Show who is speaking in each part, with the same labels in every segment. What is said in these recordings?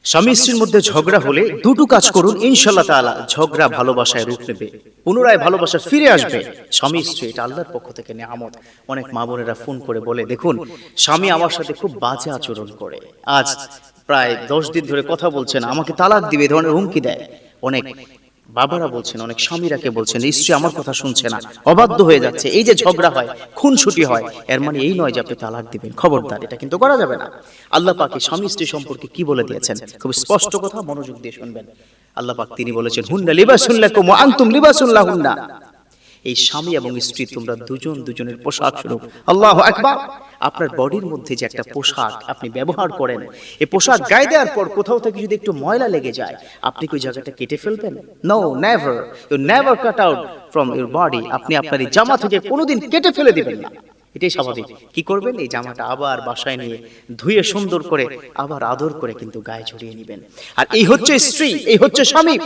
Speaker 1: স্বামী স্ত্রীর মধ্যে ঝগড়া হলে দুটো কাজ করুন, ইনশাআল্লাহ তাআলা ঝগড়া ভালোবাসায় রূপ নেবে, পুনরায় ভালোবাসা ফিরে আসবে। স্বামী স্ত্রী এটা আল্লাহর পক্ষ থেকে নেয়ামত। অনেক মা বোনেরা ফোন করে বলে, দেখুন স্বামী আমার সাথে খুব বাজে আচরণ করে, আজ প্রায় 10 দিন ধরে কথা বলছে না, আমাকে তালাক দিবে, এই ধরনের হুমকি দেয়। অনেক বাবারা বলছেন, অনেক স্বামীরাকে বলছেন, স্ত্রী আমার কথা শুনছে না, অবাধ্য হয়ে যাচ্ছে। এই যে ঝগড়া হয়, খুনসুটি হয়, এর মানে এই নয় যে আপনি তালাক দিবেন। খবরদার, এটা কিন্তু করা যাবে না। আল্লাহ পাক স্বামী স্ত্রী সম্পর্কে কি বলে দিয়েছেন, খুব স্পষ্ট কথা, মনোযোগ দিয়ে শুনবেন। আল্লাহ পাক তিনি বলেছেন, হুন্না লিবাসুন লাকুম ওয়া আনতুম লিবাসুন লাহুন্না। এই স্বামী এবং স্ত্রী তোমরা দুজন দুজনের পোশাক স্বরূপ। আল্লাহু আকবার। আপনার বডির মধ্যে যে একটা পোশাক আপনি ব্যবহার করেন, এই পোশাক গায়ে দেওয়ার পর কোথাও থেকে যদি একটু ময়লা লেগে যায়, আপনি কি ওই জায়গাটা কেটে ফেলবেন? No, never. You never cut out from your body. আপনি আপনার এই জামা থেকে কোনোদিন কেটে ফেলে দিবেন না, এটাই স্বাভাবিক। কি করবেন, এই জামাটা আবার বাসায় নিয়ে ধুয়ে সুন্দর করে আবার আদর করে কিন্তু গায়ে জড়িয়ে নেবেন। আর এই হচ্ছে স্ত্রী, এই হচ্ছে স্বামী।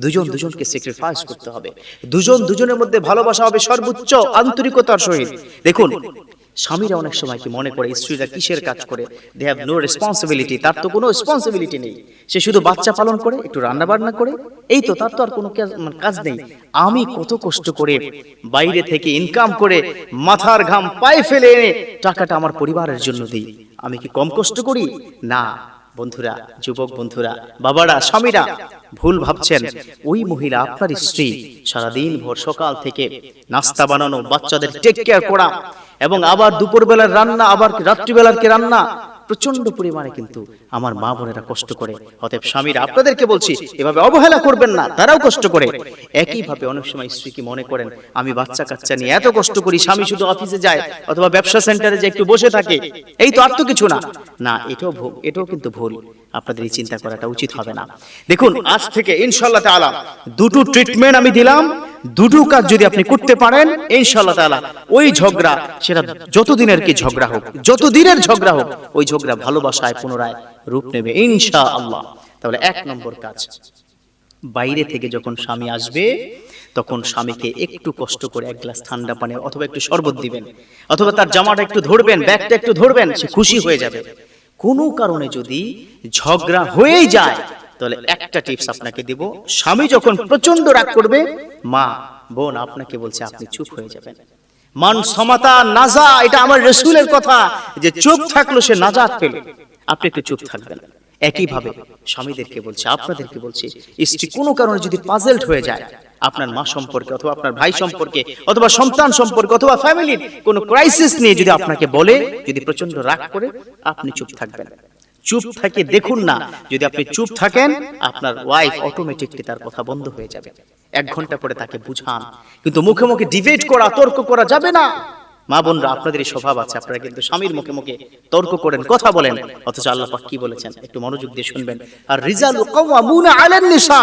Speaker 1: দুজন দুজনকে স্যাক্রিফাইস করতে হবে, দুজন দুজনের মধ্যে ভালোবাসা হবে সর্বোচ্চ আন্তরিকতার সহিত। দেখুন, স্বামীরা অনেক সময় কি মনে করে স্ত্রীরা কিসের কাজ করে, দে হ্যাভ নো রেসপন্সিবিলিটি, তার তো কোনো রেসপন্সিবিলিটি নেই, সে শুধু বাচ্চা পালন করে, একটু রান্না বান্না করে, এই তো, তার তো আর কোনো কাজ নেই। আমি কত কষ্ট করে বাইরে থেকে ইনকাম করে মাথার ঘাম পায়ে ফেলে এনে টাকাটা আমার পরিবারের জন্য দিই, আমি কি কম কষ্ট করি? না বন্ধুরা, যুবক বন্ধুরা, বাবারা, স্বামীরা ভুল ভাবছেন। ওই মহিলা আপনার স্ত্রী সারাদিন ভোর সকাল থেকে নাস্তা বানানো, বাচ্চাদের টেক কেয়ার করা, এবং আবার দুপুরবেলার রান্না, আবার রাত্রিবেলার কে রান্না, প্রচন্ড পরিমাণে কিন্তু আমার মা বোনেরা কষ্ট করে। অতএব স্বামীরা, আপনাদেরকে বলছি, এভাবে অবহেলা করবেন না, তারাও কষ্ট করে। একইভাবে অনেক সময় স্ত্রী কি মনে করেন, আমি বাচ্চা কাচ্চা নিয়ে এত কষ্ট করি, স্বামী শুধু অফিসে যায় অথবা ব্যবসা সেন্টারে যে একটু বসে থাকে, এই তো, আর তো কিছু না। না, এটাও কিন্তু ভুল। আপনাদের এই চিন্তা করাটা উচিত হবে না। দেখুন, আজ থেকে ইনশাআল্লাহ তাআলা দুটো ট্রিটমেন্ট আমি দিলাম, দুটো কাজ যদি আপনি করতে পারেন, ইনশাআল্লাহ তাআলা ওই ঝগড়া, সেটা যতদিনের কি ঝগড়া হোক, যতদিনের ঝগড়া হোক, ওই ঝগড়া ভালোবাসায় পুনরায় রূপ নেবে ইনশাআল্লাহ। তাহলে 1 নম্বর কাজ, বাইরে থেকে যখন স্বামী আসবে তখন স্বামীকে একটু কষ্ট করে 1 গ্লাস ঠান্ডা পানি অথবা একটু শরবত দিবেন, অথবা তার জামাটা একটু ধরবেন, ব্যাগটা একটু ধরবেন, সে খুশি হয়ে যাবে। কোনো কারণে যদি ঝগড়া হয়েই যায়, তাহলে একটা টিপস আপনাকে দেব, স্বামী যখন প্রচন্ড রাগ করবে, মা বোন আপনাকে বলছে, আপনি চুপ হয়ে যাবেন। মান সমাতা নাজা, এটা আমার রাসূলের কথা, যে চুপ থাকলো সে নাজাত পেল। আপনি একটু চুপ থাকবেন। একইভাবে স্বামীদেরকে বলছে, আপনাদেরকে বলছে, স্ত্রী কোনো কারণে যদি পাজলড হয়ে যায়, আপনার মা সম্পর্কে অথবা আপনার ভাই সম্পর্কে অথবা সন্তান সম্পর্কে অথবা ফ্যামিলির কোনো ক্রাইসিস নিয়ে যদি আপনাকে বলে, যদি প্রচন্ড রাগ করে, আপনি চুপ থাকবেন। চুপ থাকে দেখুন না, যদি আপনি চুপ থাকেন, আপনার ওয়াইফ অটোমেটিকলি তার কথা বন্ধ হয়ে যাবে। 1 ঘন্টা পরে তাকে বুঝান, কিন্তু মুখে মুখে ডিবেট করা, তর্ক করা যাবে না। মা বোনরা, আপনাদের এই স্বভাব আছে, আপনারা কিন্তু স্বামীর মুখে মুখে তর্ক করেন, কথা বলেন, অথচ আল্লাহ পাক কি বলেছেন একটু মনোযোগ দিয়ে শুনবেন। আর রিজালু কাওয়ামুনা আলান নিসা,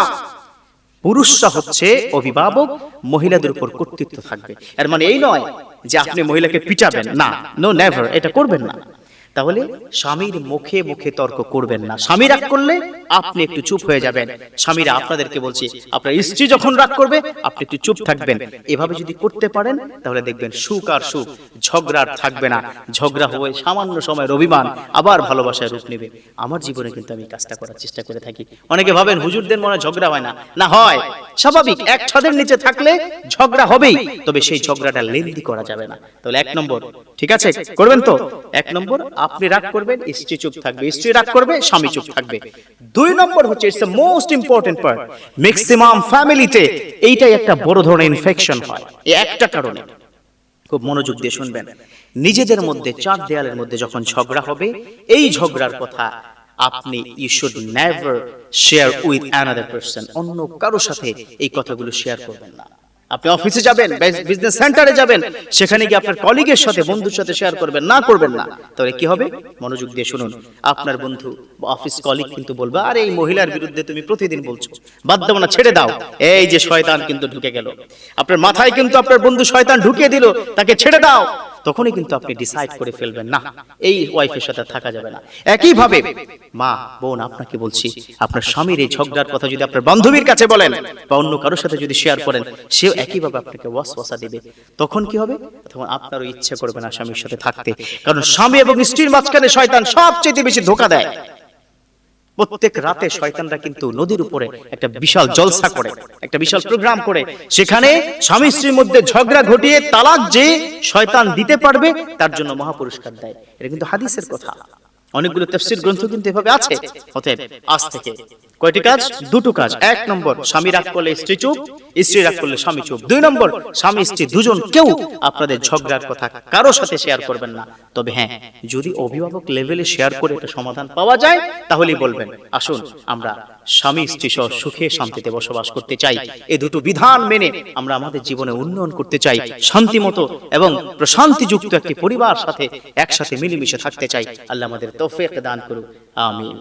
Speaker 1: পুরুষরা হচ্ছে অভিভাবক, মহিলাদের উপর কর্তৃত্ব থাকবে। এর মানে এই নয় যে আপনি মহিলাকে পিটাবেন, না, নো, নেভার, এটা করবেন না। তাহলে স্বামীর মুখে মুখে তর্ক করবেন না। স্বামী রাগ করলে আপনি একটু চুপ হয়ে যাবেন। স্বামীরা, আপনাদেরকে বলছি, আপনার স্ত্রী যখন রাগ করবে আপনি একটু চুপ থাকবেন। এভাবে যদি করতে পারেন, তাহলে দেখবেন সুখ আর সুখ, ঝগড়া থাকবে না। ঝগড়া হয়ে সামান্য সময়ের অভিমান আবার ভালোবাসায় রূপ নেবে। আমার জীবনে কিন্তু আমি কাজটা করার চেষ্টা করে থাকি। অনেকে ভাবেন হুজুরদের মনে ঝগড়া হয় না, না হয়, স্বাভাবিক, এক ছাদের নিচে থাকলে ঝগড়া হবেই, তবে সেই ঝগড়াটা লেন্দি করা যাবে না। তাহলে 1 নম্বর, ঠিক আছে, করবেন তো? 1 নম্বর, আপনি রাগ করবেন, স্ত্রী চুপ থাকবে, স্ত্রী রাগ করবে, স্বামী চুপ থাকবে। 2 নম্বর হচ্ছে, it's the most important part, maximum ফ্যামিলিতে এইটাই একটা বড় ধরনের ইনফেকশন হয়, এই একটা কারণে। খুব মনোযোগ দিয়ে শুনবেন। নিজেদের মধ্যে 4 দেয়ালের মধ্যে যখন ঝগড়া হবে, এই ঝগড়ার কথা আপনি you should never share with another person. অন্য কারোর সাথে এই কথাগুলো শেয়ার করবেন না। আপনি অফিসে যাবেন, বিজনেস সেন্টারে যাবেন, সেখানে গিয়ে আপনার কলিগের সাথে, বন্ধুর সাথে শেয়ার করবেন না, করবেন না। তাহলে কি হবে, মনোযোগ দিয়ে শুনুন। আপনার বন্ধু বা অফিস কলিগ কিন্তু বলবে, আরে এই মহিলার বিরুদ্ধে তুমি প্রতিদিন বলছো, বাদ দাও না, ছেড়ে দাও, এই যে শয়তান কিন্তু ঢুকে গেল আপনার মাথায়, কিন্তু আপনার বন্ধু শয়তান ঢুকিয়ে দিল, তাকে ছেড়ে দাও। তখনই কিন্তু আপনি ডিসাইড করে ফেলবেন, না, এই ওয়াইফের সাথে থাকা যাবে না। একইভাবে মা বোন, আপনাকে বলছি, আপনার স্বামীর এই ঝগড়ার কথা যদি আপনার বান্ধবীর কাছে বলেন বা অন্য কারোর সাথে যদি শেয়ার করেন, সেও একইভাবে আপনাকে ওয়াসওয়াসা দিবে। তখন কি হবে, তখন আপনারও ইচ্ছে করবে না স্বামীর সাথে থাকতে, কারণ স্বামী এবং স্ত্রীর মাঝখানে শয়তান সবচেয়ে বেশি ধোঁকা দেয়। প্রত্যেক রাতে শয়তানরা কিন্তু নদীর উপরে একটা বিশাল জলসা করে, একটা বিশাল প্রোগ্রাম করে, সেখানে স্বামী স্ত্রীর মধ্যে ঝগড়া ঘটিয়ে তালাক যে শয়তান দিতে পারবে তার জন্য মহাপুরস্কার দেয়। এটা কিন্তু হাদিসের কথা, অনেকগুলো তাফসীর গ্রন্থ কিন্তু এভাবে আছে। অতএব আজ থেকে কয়টি কাজ? দুটো কাজ। এক নম্বর, স্বামী রাগ করলে স্ত্রী চুপ, স্ত্রী রাগ করলে স্বামী চুপ। দুই নম্বর, স্বামী স্ত্রী দুজন কেউ আপনাদের ঝগড়ার কথা কারো সাথে শেয়ার করবেন না। তবে হ্যাঁ, যদি অভিভাবক লেভেলে শেয়ার করে একটা সমাধান পাওয়া যায় তাহলেই বলবেন আসুন আমরা স্বামী স্ত্রী সহ সুখে শান্তিতে বসবাস করতে চাই, এই দুটো বিধান মেনে আমরা আমাদের জীবনে উন্নয়ন করতে চাই, শান্তিমতো এবং প্রশান্তিযুক্ত একটি পরিবার সাথে একসাথে মিলেমিশে থাকতে চাই। আল্লাহ আমাদের তৌফিক দান করুন, আমিন।